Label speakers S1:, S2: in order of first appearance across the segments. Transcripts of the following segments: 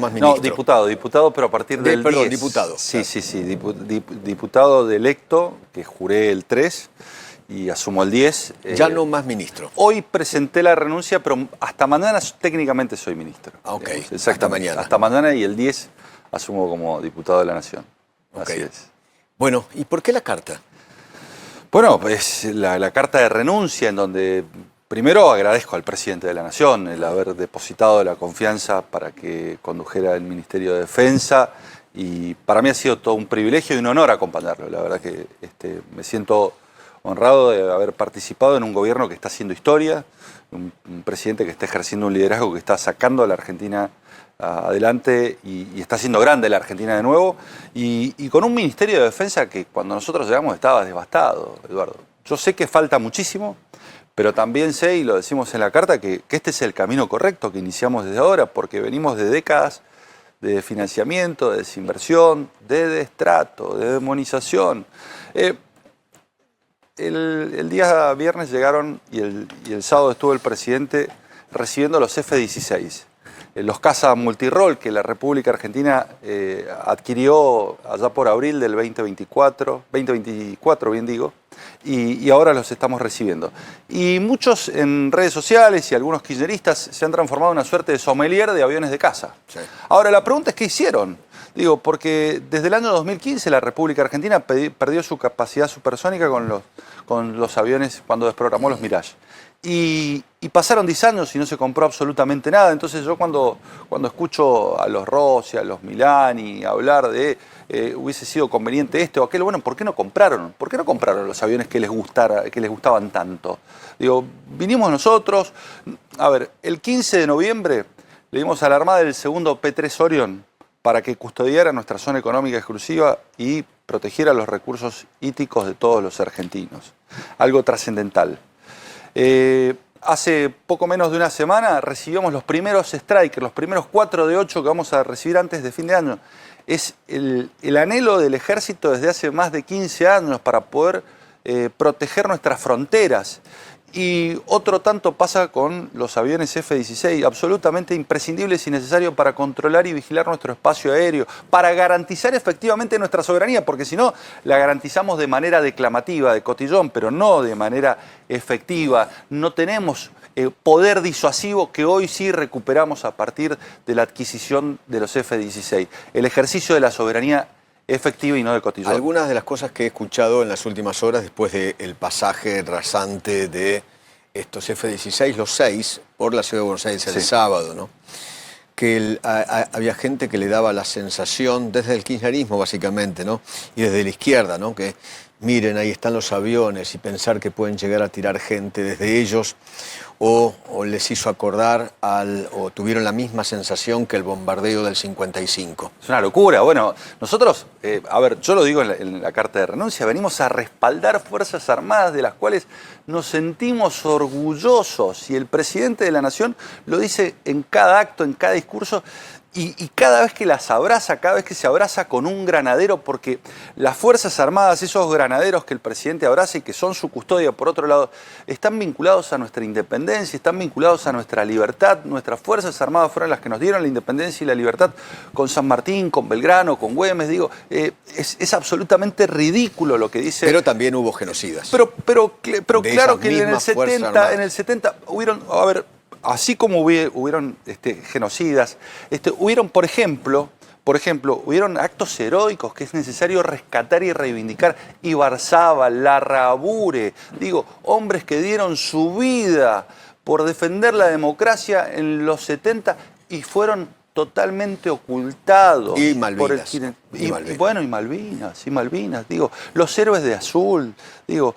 S1: más ministro?
S2: No, diputado, pero a partir del 10.
S1: Diputado.
S2: Sí, diputado de electo, que juré el 3 y asumo el 10.
S1: Ya no más ministro.
S2: Hoy presenté la renuncia, pero hasta mañana técnicamente soy ministro.
S1: Ah, ok.
S2: Digamos,
S1: Hasta mañana.
S2: Hasta mañana y el 10 asumo como diputado de la Nación.
S1: Okay.
S2: Así es.
S1: Bueno, ¿y por qué la carta?
S2: Bueno, pues la carta de renuncia en donde primero agradezco al presidente de la Nación el haber depositado la confianza para que condujera el Ministerio de Defensa y para mí ha sido todo un privilegio y un honor acompañarlo. La verdad que me siento honrado de haber participado en un gobierno que está haciendo historia, un presidente que está ejerciendo un liderazgo que está sacando a la Argentina adelante y está haciendo grande la Argentina de nuevo y con un Ministerio de Defensa que cuando nosotros llegamos estaba devastado, Eduardo. Yo sé que falta muchísimo, pero también sé, y lo decimos en la carta, que este es el camino correcto que iniciamos desde ahora, porque venimos de décadas de financiamiento, de desinversión, de destrato, de demonización. El día viernes llegaron y el sábado estuvo el presidente recibiendo los F-16. Los caza multirol que la República Argentina adquirió allá por abril del 2024, bien digo, y ahora los estamos recibiendo. Y muchos en redes sociales y algunos kirchneristas se han transformado en una suerte de sommelier de aviones de caza. Sí. Ahora, la pregunta es ¿qué hicieron? Digo, porque desde el año 2015 la República Argentina perdió su capacidad supersónica con los aviones cuando desprogramó los Mirage. Y pasaron 10 años y no se compró absolutamente nada. Entonces yo cuando escucho a los Rossi, a los Milani hablar de hubiese sido conveniente este o aquel, bueno, ¿por qué no compraron? ¿Por qué no compraron los aviones que les gustaban tanto? Digo, vinimos nosotros, a ver, el 15 de noviembre le dimos a la Armada el segundo P-3 Orion para que custodiara nuestra zona económica exclusiva y protegiera los recursos hídricos de todos los argentinos. Algo trascendental. Hace poco menos de una semana recibimos los primeros strikers, los primeros 4 de 8 que vamos a recibir antes de fin de año. Es el anhelo del ejército desde hace más de 15 años para poder proteger nuestras fronteras. Y otro tanto pasa con los aviones F-16, absolutamente imprescindibles y necesarios para controlar y vigilar nuestro espacio aéreo, para garantizar efectivamente nuestra soberanía, porque si no, la garantizamos de manera declamativa, de cotillón, pero no de manera efectiva. No tenemos poder disuasivo que hoy sí recuperamos a partir de la adquisición de los F-16. El ejercicio de la soberanía efectiva y no de cotillón.
S1: Algunas de las cosas que he escuchado en las últimas horas, después del pasaje rasante de estos F-16, los 6, por la ciudad de Buenos Aires el sábado, ¿no? Que había gente que le daba la sensación, desde el kirchnerismo básicamente, ¿no? Y desde la izquierda, ¿no? Que miren, ahí están los aviones y pensar que pueden llegar a tirar gente desde ellos, o les hizo acordar o tuvieron la misma sensación que el bombardeo del 55.
S2: Es una locura. Bueno, nosotros, a ver, yo lo digo en la carta de renuncia, venimos a respaldar Fuerzas Armadas de las cuales nos sentimos orgullosos y el presidente de la Nación lo dice en cada acto, en cada discurso y cada vez que las abraza, cada vez que se abraza con un granadero, porque las Fuerzas Armadas, esos granaderos que el presidente abraza y que son su custodia, por otro lado, están vinculados a nuestra independencia, están vinculados a nuestra libertad. Nuestras Fuerzas Armadas fueron las que nos dieron la independencia y la libertad con San Martín, con Belgrano, con Güemes. Digo, es absolutamente ridículo lo que dice.
S1: Pero también hubo genocidas.
S2: Pero claro que en el 70 hubieron, a ver, así como hubieron genocidas, hubieron, por ejemplo, hubieron actos heroicos que es necesario rescatar y reivindicar. Ibarzábal, Larrabure, digo, hombres que dieron su vida por defender la democracia en los 70 y fueron totalmente ocultados.
S1: Y Malvinas.
S2: Bueno, y Malvinas, digo, los héroes de azul, digo,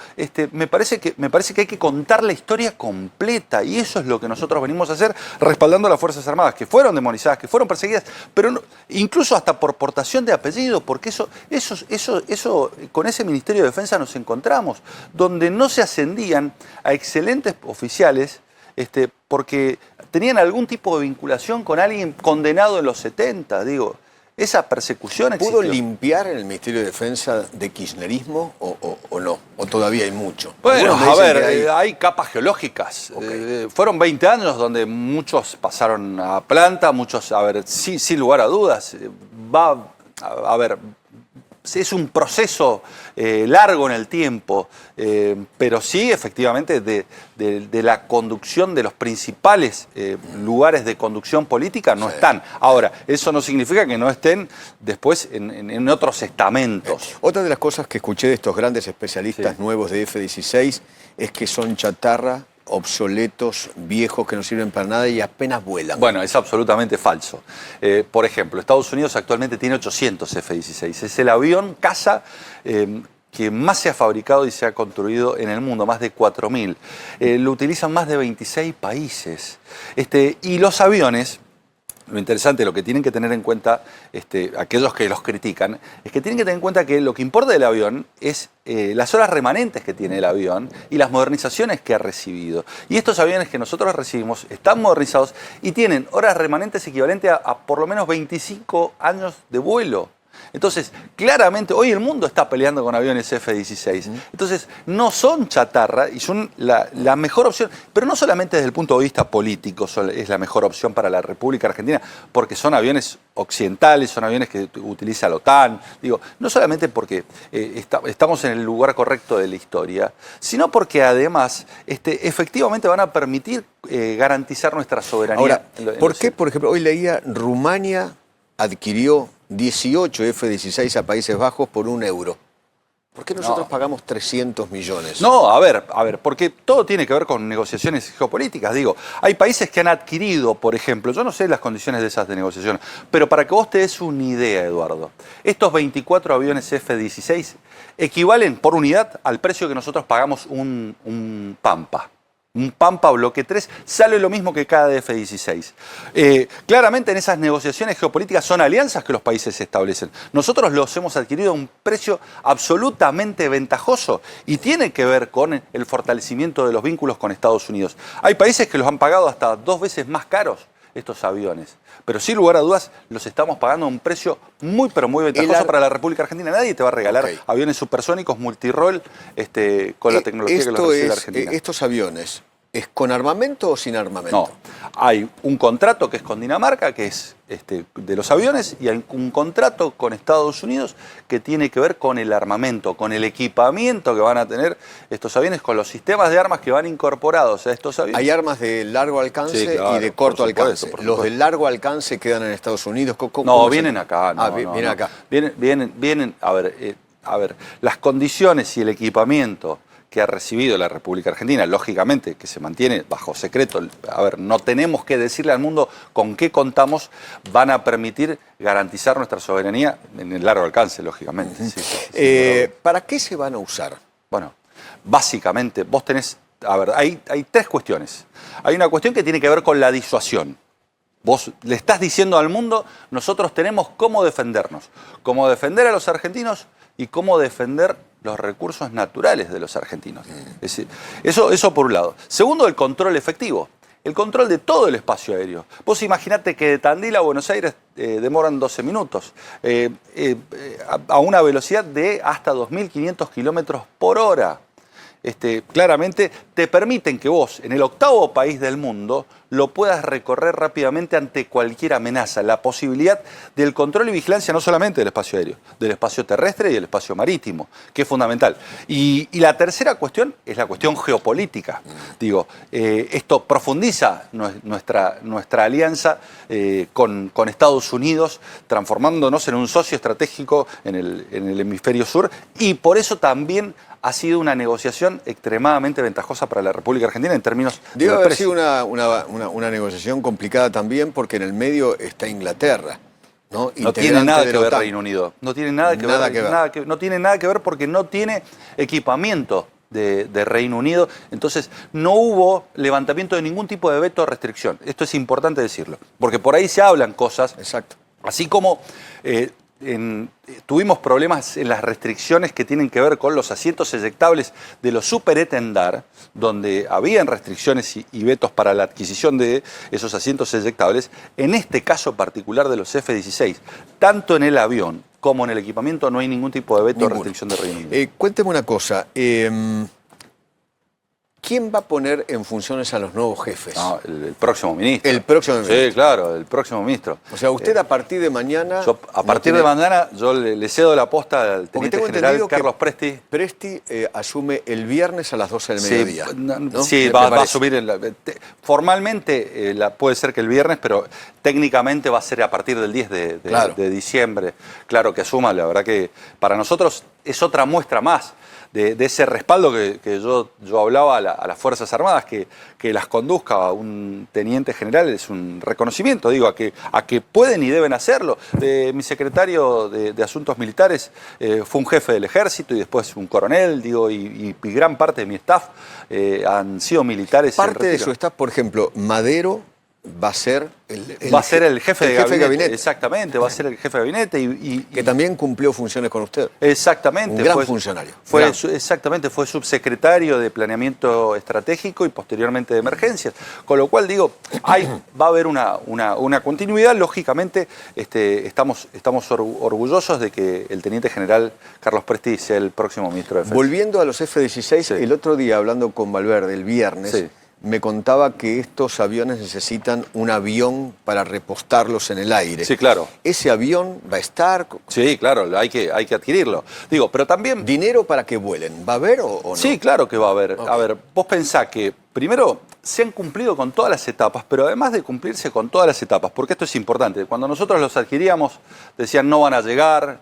S2: me parece que hay que contar la historia completa y eso es lo que nosotros venimos a hacer respaldando a las Fuerzas Armadas, que fueron demonizadas, que fueron perseguidas, pero no, incluso hasta por portación de apellido, porque eso, con ese Ministerio de Defensa nos encontramos, donde no se ascendían a excelentes oficiales, porque tenían algún tipo de vinculación con alguien condenado en los 70, digo, esa persecución existió.
S1: ¿Pudo limpiar en el Ministerio de Defensa de kirchnerismo o no? ¿O todavía hay mucho?
S2: Bueno,
S1: Algunos me
S2: a
S1: dicen
S2: ver,
S1: que
S2: hay capas geológicas.
S1: Ok.
S2: Fueron 20 años donde muchos pasaron a planta, muchos, a ver, sí, sin lugar a dudas, va, a ver, es un proceso largo en el tiempo, pero sí, efectivamente, de la conducción de los principales lugares de conducción política no están. Ahora, eso no significa que no estén después en otros estamentos.
S1: Otra de las cosas que escuché de estos grandes especialistas nuevos de F-16 es que son chatarra, obsoletos, viejos, que no sirven para nada y apenas vuelan.
S2: Bueno, es absolutamente falso. Por ejemplo, Estados Unidos actualmente tiene 800 F-16. Es el avión caza que más se ha fabricado y se ha construido en el mundo, más de 4.000. Lo utilizan más de 26 países. Y los aviones, lo interesante, lo que tienen que tener en cuenta aquellos que los critican, es que tienen que tener en cuenta que lo que importa del avión es las horas remanentes que tiene el avión y las modernizaciones que ha recibido. Y estos aviones que nosotros recibimos están modernizados y tienen horas remanentes equivalentes a por lo menos 25 años de vuelo. Entonces, claramente, hoy el mundo está peleando con aviones F-16. Entonces, no son chatarra y son la mejor opción, pero no solamente desde el punto de vista político es la mejor opción para la República Argentina, porque son aviones occidentales, son aviones que utiliza la OTAN. Digo, no solamente porque estamos en el lugar correcto de la historia, sino porque además efectivamente van a permitir garantizar nuestra soberanía.
S1: Ahora, ¿por qué, por ejemplo, hoy leía Rumania adquirió 18 F-16 a Países Bajos por €1? ¿Por qué nosotros pagamos 300 millones?
S2: No, a ver, porque todo tiene que ver con negociaciones geopolíticas. Digo, hay países que han adquirido, por ejemplo, yo no sé las condiciones de esas de negociación, pero para que vos te des una idea, Eduardo, estos 24 aviones F-16 equivalen por unidad al precio que nosotros pagamos un Pampa. Un Pampa bloque 3 sale lo mismo que cada F-16. Claramente en esas negociaciones geopolíticas son alianzas que los países establecen. Nosotros los hemos adquirido a un precio absolutamente ventajoso y tiene que ver con el fortalecimiento de los vínculos con Estados Unidos. Hay países que los han pagado hasta 2 veces más caros estos aviones. Pero sin lugar a dudas los estamos pagando a un precio muy, pero muy ventajoso para la República Argentina. Nadie te va a regalar aviones supersónicos multirol con la tecnología que los recibe la Argentina.
S1: ¿Estos aviones es con armamento o sin armamento?
S2: No, hay un contrato que es con Dinamarca, que es de los aviones, y hay un contrato con Estados Unidos que tiene que ver con el armamento, con el equipamiento que van a tener estos aviones, con los sistemas de armas que van incorporados a estos aviones.
S1: Hay armas de largo alcance y de corto alcance. Los de largo alcance quedan en Estados Unidos.
S2: No, vienen acá.
S1: Vienen acá.
S2: Vienen, a ver, las condiciones y el equipamiento que ha recibido la República Argentina, lógicamente que se mantiene bajo secreto, a ver, no tenemos que decirle al mundo con qué contamos, van a permitir garantizar nuestra soberanía en el largo alcance, lógicamente.
S1: ¿Para qué se van a usar?
S2: Bueno, básicamente vos tenés, a ver, hay 3 cuestiones. Hay una cuestión que tiene que ver con la disuasión. Vos le estás diciendo al mundo, nosotros tenemos cómo defendernos, cómo defender a los argentinos y cómo defender los recursos naturales de los argentinos. Es decir, eso por un lado. Segundo, el control efectivo, el control de todo el espacio aéreo. Vos imaginate que de Tandil a Buenos Aires demoran 12 minutos, a una velocidad de hasta 2.500 kilómetros por hora. Claramente te permiten que vos, en el 8º país del mundo, lo puedas recorrer rápidamente ante cualquier amenaza. La posibilidad del control y vigilancia no solamente del espacio aéreo, del espacio terrestre y del espacio marítimo, que es fundamental. Y la tercera cuestión es la cuestión geopolítica. Digo, esto profundiza nuestra alianza con Estados Unidos, transformándonos en un socio estratégico en el hemisferio sur, y por eso también ha sido una negociación extremadamente ventajosa para la República Argentina en términos de
S1: Debe haber sido una negociación complicada también porque en el medio está Inglaterra, ¿no?
S2: No tiene nada que ver Reino Unido. No tiene nada que ver. No tiene nada que ver porque no tiene equipamiento de Reino Unido. Entonces no hubo levantamiento de ningún tipo de veto o restricción. Esto es importante decirlo. Porque por ahí se hablan cosas.
S1: Exacto.
S2: Así como tuvimos problemas en las restricciones que tienen que ver con los asientos eyectables de los superetendar, donde habían restricciones y vetos para la adquisición de esos asientos eyectables. En este caso particular de los F-16, tanto en el avión como en el equipamiento no hay ningún tipo de veto o restricción de Reino Unido.
S1: Cuénteme una cosa. ¿Quién va a poner en funciones a los nuevos jefes?
S2: No, el próximo ministro.
S1: El próximo ministro.
S2: Sí, claro, el próximo ministro.
S1: O sea, usted a partir de mañana...
S2: A partir de mañana yo le cedo la posta al teniente general Carlos Presti.
S1: Presti asume el viernes a las 12 del mediodía. ¿no?
S2: Sí, va a subir. Formalmente puede ser que el viernes, pero técnicamente va a ser a partir del 10 de diciembre. Claro que asuma, la verdad que para nosotros es otra muestra más de ese respaldo que yo hablaba a las Fuerzas Armadas, que las conduzca un teniente general, es un reconocimiento, digo, a que pueden y deben hacerlo. Mi secretario de Asuntos Militares fue un jefe del ejército y después un coronel, digo, y gran parte de mi staff han sido militares.
S1: Parte de su staff, por ejemplo, Madero va a ser
S2: el jefe de gabinete. Exactamente, va a ser el jefe de gabinete.
S1: Que también cumplió funciones con usted.
S2: Exactamente.
S1: Un gran funcionario.
S2: Exactamente, fue subsecretario de Planeamiento Estratégico y posteriormente de Emergencias. Con lo cual, digo, va a haber una continuidad. Lógicamente, estamos orgullosos de que el teniente general Carlos Presti sea el próximo ministro de Defensa.
S1: Volviendo a los F-16, el otro día, hablando con Valverde, el viernes, me contaba que estos aviones necesitan un avión para repostarlos en el aire.
S2: Sí, claro.
S1: ¿Ese avión va a estar?
S2: Sí, claro, hay que adquirirlo. Digo, pero también...
S1: ¿Dinero para que vuelen? ¿Va a haber o no?
S2: Sí, claro que va a haber. Okay. A ver, vos pensás que, primero, se han cumplido con todas las etapas, pero además de cumplirse con todas las etapas, porque esto es importante, cuando nosotros los adquiríamos, decían no van a llegar,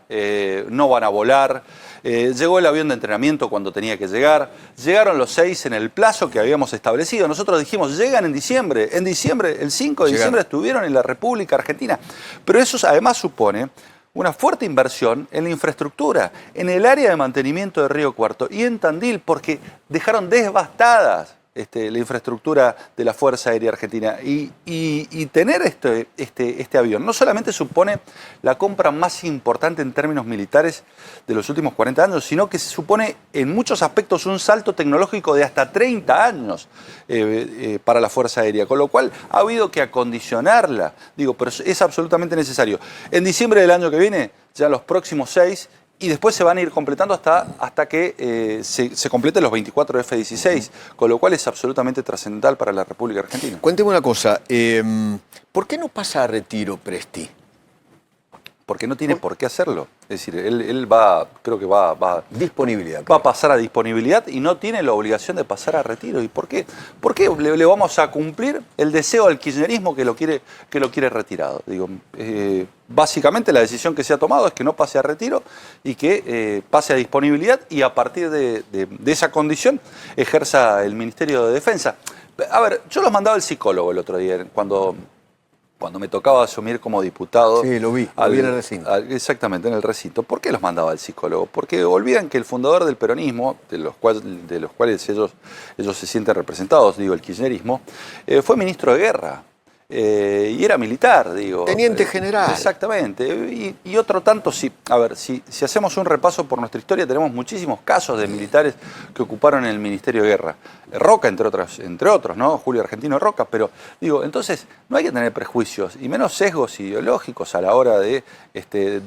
S2: no van a volar. Llegó el avión de entrenamiento cuando tenía que llegar, llegaron los 6 en el plazo que habíamos establecido. Nosotros dijimos, llegan en diciembre, el 5 de diciembre estuvieron en la República Argentina. Pero eso además supone una fuerte inversión en la infraestructura, en el área de mantenimiento de Río Cuarto y en Tandil, porque dejaron devastadas la infraestructura de la Fuerza Aérea Argentina. Y tener este avión no solamente supone la compra más importante en términos militares de los últimos 40 años, sino que supone en muchos aspectos un salto tecnológico de hasta 30 años para la Fuerza Aérea, con lo cual ha habido que acondicionarla, digo, pero es absolutamente necesario. En diciembre del año que viene, ya los próximos 6, y después se van a ir completando hasta que se completen los 24 F-16, con lo cual es absolutamente trascendental para la República Argentina.
S1: Cuénteme una cosa, ¿por qué no pasa a retiro Presti?
S2: Porque no tiene por qué hacerlo. Es decir, él va, creo que va
S1: disponibilidad.
S2: Va a pasar a disponibilidad y no tiene la obligación de pasar a retiro. ¿Y por qué? ¿Por qué le vamos a cumplir el deseo al kirchnerismo que lo quiere retirado? Digo, básicamente la decisión que se ha tomado es que no pase a retiro y que pase a disponibilidad y a partir de esa condición ejerza el Ministerio de Defensa. A ver, yo los mandaba al psicólogo el otro día cuando me tocaba asumir como diputado.
S1: Sí, lo vi en el recinto.
S2: Exactamente, en el recinto. ¿Por qué los mandaba al psicólogo? Porque olvidan que el fundador del peronismo, de los cuales ellos se sienten representados, digo, el kirchnerismo, fue ministro de guerra. Y era militar, digo.
S1: Teniente general.
S2: Exactamente. Y otro tanto, si hacemos un repaso por nuestra historia, tenemos muchísimos casos de militares que ocuparon el Ministerio de Guerra. Roca, entre otros, ¿no? Julio Argentino Roca, pero digo, entonces no hay que tener prejuicios y menos sesgos ideológicos a la hora de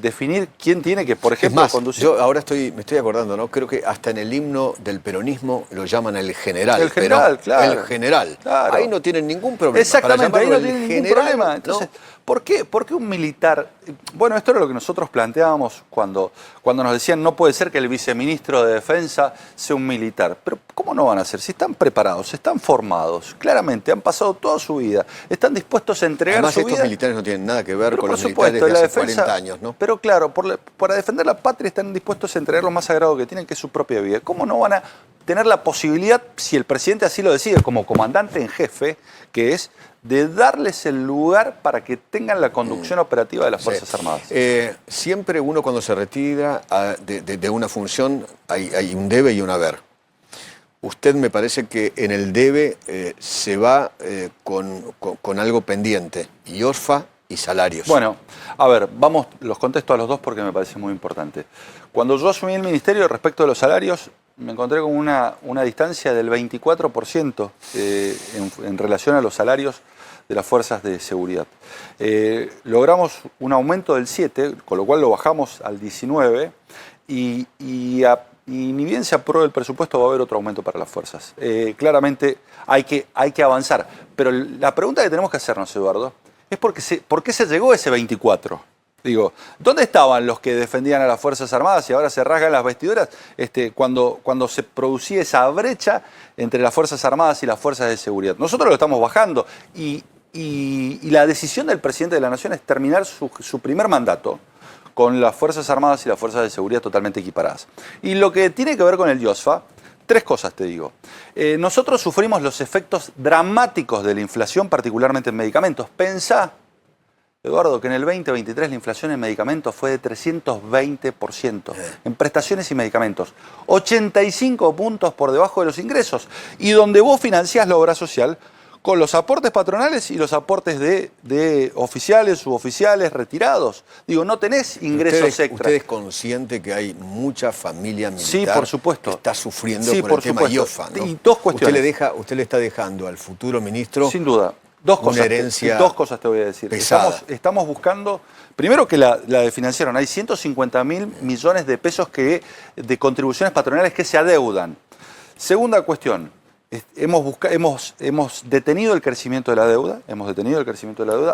S2: definir quién tiene que, por ejemplo, conducir.
S1: Yo ahora me estoy acordando, ¿no? Creo que hasta en el himno del peronismo lo llaman el general.
S2: El general, claro.
S1: El general.
S2: Claro.
S1: Ahí no tienen ningún problema.
S2: Exactamente, ahí no tienen ningún problema. Entonces,
S1: ¿no?
S2: ¿Por qué un militar? Bueno, esto era lo que nosotros planteábamos cuando nos decían no puede ser que el viceministro de Defensa sea un militar. Pero ¿cómo no van a ser? Si están preparados, están formados, claramente han pasado toda su vida, están dispuestos a entregar
S1: Además,
S2: su vida.
S1: Estos militares no tienen nada que ver con los
S2: supuesto,
S1: militares de hace
S2: defensa,
S1: 40 años, ¿no?
S2: Pero claro, para defender la patria están dispuestos a entregar lo más sagrado que tienen, que es su propia vida. ¿Cómo no van a tener la posibilidad, si el presidente así lo decide, como comandante en jefe, que es de darles el lugar para que tengan la conducción operativa de las Fuerzas Armadas?
S1: Siempre uno cuando se retira de una función hay un debe y un haber. Usted me parece que en el debe se va con algo pendiente y OSFA y salarios.
S2: Bueno, a ver, los contesto a los dos porque me parece muy importante. Cuando yo asumí el ministerio respecto de los salarios, me encontré con una distancia del 24% en relación a los salarios de las fuerzas de seguridad. Logramos un aumento del 7%, con lo cual lo bajamos al 19%, y ni bien se apruebe el presupuesto va a haber otro aumento para las fuerzas. Claramente hay que avanzar. Pero la pregunta que tenemos que hacernos, Eduardo, es ¿por qué se llegó a ese 24%? Digo, ¿dónde estaban los que defendían a las Fuerzas Armadas y ahora se rasgan las vestiduras cuando se producía esa brecha entre las Fuerzas Armadas y las Fuerzas de Seguridad? Nosotros lo estamos bajando y la decisión del presidente de la Nación es terminar su primer mandato con las Fuerzas Armadas y las Fuerzas de Seguridad totalmente equiparadas. Y lo que tiene que ver con el IOSFA, tres cosas te digo. Nosotros sufrimos los efectos dramáticos de la inflación, particularmente en medicamentos. Pensá, Eduardo, que en el 2023 la inflación en medicamentos fue de 320%, en prestaciones y medicamentos, 85 puntos por debajo de los ingresos, y donde vos financiás la obra social con los aportes patronales y los aportes de oficiales, suboficiales, retirados. Digo, no tenés ingresos extras.
S1: ¿Usted es consciente que hay mucha familia militar,
S2: sí, por supuesto,
S1: que está sufriendo
S2: sí,
S1: por el tema IOFA, ¿no?
S2: Y dos cuestiones.
S1: Usted le está dejando al futuro ministro,
S2: sin duda, dos cosas te voy a decir.
S1: Pesada.
S2: Estamos buscando, primero que la desfinanciaron, hay 150.000 millones de pesos de contribuciones patronales que se adeudan. Segunda cuestión, hemos detenido el crecimiento de la deuda,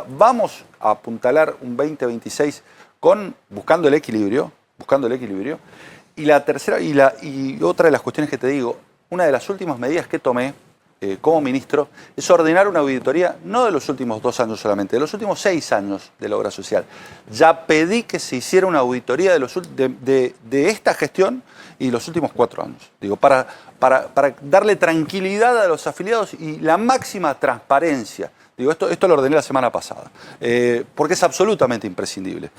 S2: vamos a apuntalar un 2026 buscando el equilibrio, y la tercera, y otra de las cuestiones que te digo, una de las últimas medidas que tomé como ministro, es ordenar una auditoría, no de los últimos 2 años solamente, de los últimos 6 años de la obra social. Ya pedí que se hiciera una auditoría de esta gestión y los últimos 4 años. Digo, para darle tranquilidad a los afiliados y la máxima transparencia. Digo, esto lo ordené la semana pasada, porque es absolutamente imprescindible.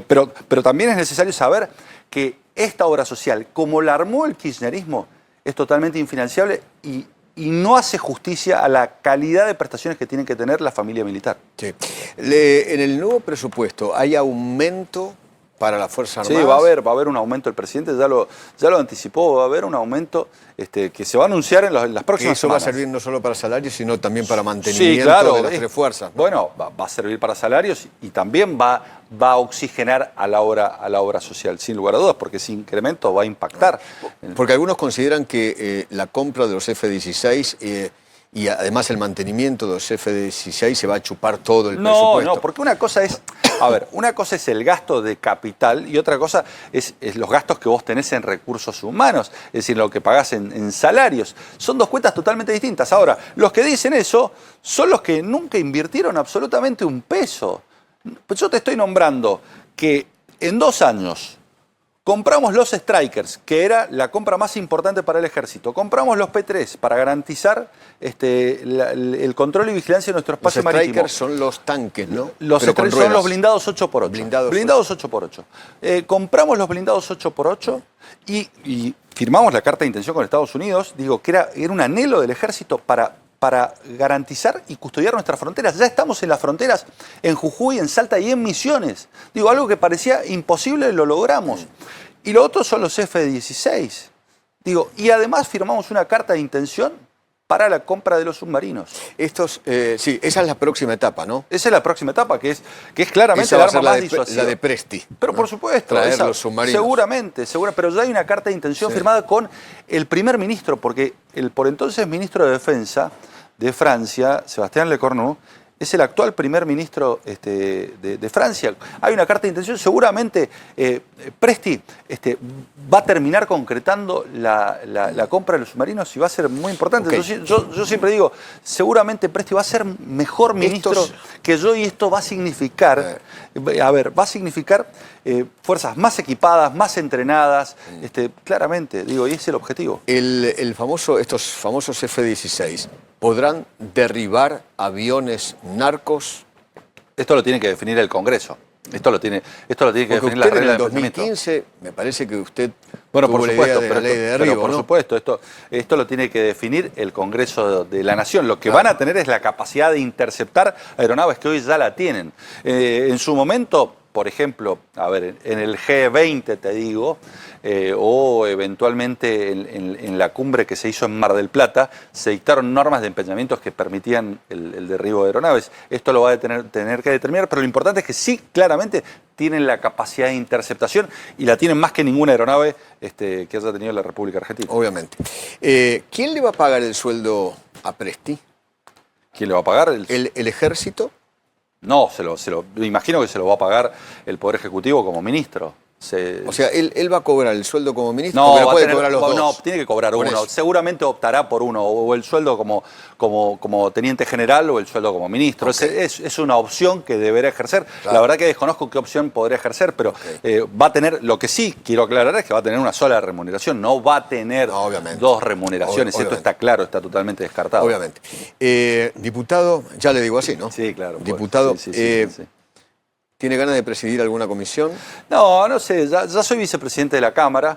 S2: Pero también es necesario saber que esta obra social, como la armó el kirchnerismo, es totalmente infinanciable y no hace justicia a la calidad de prestaciones que tiene que tener la familia militar.
S1: Sí. En el nuevo presupuesto, ¿hay aumento para las Fuerzas Armadas?
S2: Sí, va a haber un aumento. El presidente ya lo anticipó, va a haber un aumento que se va a anunciar en las próximas semanas.
S1: Eso va a servir no solo para salarios, sino también para mantenimiento de las tres fuerzas, ¿no?
S2: Bueno, va a servir para salarios y también va a oxigenar a la obra social, sin lugar a dudas, porque ese incremento va a impactar.
S1: Porque algunos consideran que la compra de los F-16 y además el mantenimiento de los F-16 se va a chupar todo el presupuesto.
S2: No, porque una cosa es el gasto de capital y otra cosa es los gastos que vos tenés en recursos humanos, es decir, lo que pagás en salarios. Son dos cuentas totalmente distintas. Ahora, los que dicen eso son los que nunca invirtieron absolutamente un peso. Pues yo te estoy nombrando que en 2 años compramos los Strikers, que era la compra más importante para el ejército. Compramos los P-3 para garantizar el control y vigilancia de nuestro espacio marítimo.
S1: Los Strikers son los tanques, ¿no?
S2: Los Strikers son los blindados 8x8. Blindados 8x8. Compramos los blindados 8x8 y firmamos la carta de intención con Estados Unidos. Digo, que era un anhelo del ejército para garantizar y custodiar nuestras fronteras. Ya estamos en las fronteras, en Jujuy, en Salta y en Misiones. Digo, algo que parecía imposible lo logramos. Y lo otro son los F-16. Digo, y además firmamos una carta de intención para la compra de los submarinos.
S1: Sí, esa es la próxima etapa, ¿no?
S2: Esa es la próxima etapa, que es claramente
S1: esa
S2: el
S1: va
S2: arma
S1: a ser
S2: más disuasiva.
S1: la de Presti.
S2: Pero por supuesto.
S1: Traer los submarinos.
S2: Seguramente, pero ya hay una carta de intención firmada con el primer ministro, porque el por entonces ministro de Defensa de Francia, Sébastien Lecornu, es el actual primer ministro de Francia. Hay una carta de intención, seguramente Presti va a terminar concretando la compra de los submarinos y va a ser muy importante. Okay. Yo siempre digo, seguramente Presti va a ser mejor ministro que yo y esto va a significar, fuerzas más equipadas, más entrenadas, claramente, digo, y ese es el objetivo.
S1: Estos famosos F-16, ¿podrán derribar aviones narcos?
S2: Esto lo tiene que definir el Congreso. Esto lo tiene que
S1: Porque
S2: definir la
S1: usted en
S2: regla
S1: el
S2: de enfrentamiento.
S1: 2015, me parece que usted
S2: Bueno,
S1: tuvo
S2: por
S1: la
S2: supuesto,
S1: idea de la ley de
S2: pero
S1: derribo,
S2: por
S1: ¿no?
S2: supuesto, esto lo tiene que definir el Congreso de la Nación. Lo que van a tener es la capacidad de interceptar aeronaves que hoy ya la tienen. En su momento, por ejemplo, a ver, en el G20 te digo, o eventualmente en la cumbre que se hizo en Mar del Plata, se dictaron normas de empeñamientos que permitían el derribo de aeronaves. Esto lo va a tener que determinar, pero lo importante es que sí, claramente, tienen la capacidad de interceptación y la tienen más que ninguna aeronave que haya tenido la República Argentina.
S1: Obviamente. ¿Quién le va a pagar el sueldo a Presti?
S2: ¿Quién le va a pagar?
S1: ¿El ejército?
S2: No, me imagino que se lo va a pagar el Poder Ejecutivo como ministro.
S1: O sea, él va a cobrar el sueldo como ministro,
S2: No,
S1: pero puede cobrar los dos.
S2: No, tiene que cobrar
S1: Por
S2: uno.
S1: eso.
S2: Seguramente optará por uno, o el sueldo como teniente general o el sueldo como ministro.
S1: Okay.
S2: Es una opción que deberá ejercer.
S1: Claro.
S2: La verdad que desconozco qué opción podrá ejercer, pero va a tener, lo que sí quiero aclarar es que va a tener una sola remuneración, no va a tener dos remuneraciones. Esto está claro, está totalmente descartado.
S1: Obviamente. Diputado, ya le digo así, ¿no?
S2: Sí, claro.
S1: Diputado,
S2: sí.
S1: ¿Tiene ganas de presidir alguna comisión?
S2: No sé, ya soy vicepresidente de la Cámara.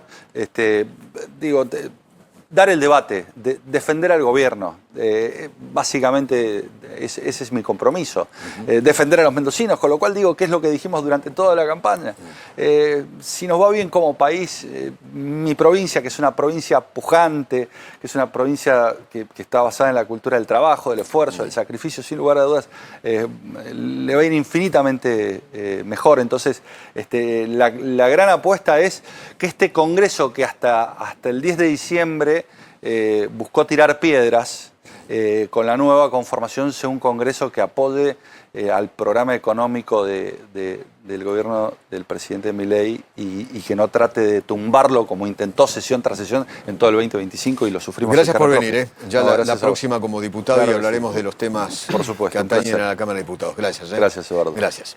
S2: Dar el debate, defender al gobierno. Básicamente ese es mi compromiso. Defender a los mendocinos, con lo cual digo que es lo que dijimos durante toda la campaña. Si nos va bien como país, mi provincia, que es una provincia pujante, que es una provincia que está basada en la cultura del trabajo, del esfuerzo, del sacrificio, sin lugar a dudas, le va a ir infinitamente mejor. Entonces, la gran apuesta es que este Congreso, que hasta el 10 de diciembre buscó tirar piedras, con la nueva conformación sea un Congreso que apoye al programa económico del gobierno del presidente Milei y que no trate de tumbarlo como intentó sesión tras sesión en todo el 2025 y lo sufrimos.
S1: Gracias por venir. Ya
S2: No,
S1: la próxima como diputado, claro, y hablaremos de los temas
S2: por supuesto,
S1: que atañen a la Cámara de Diputados. Gracias.
S2: Gracias, Eduardo.
S1: Gracias.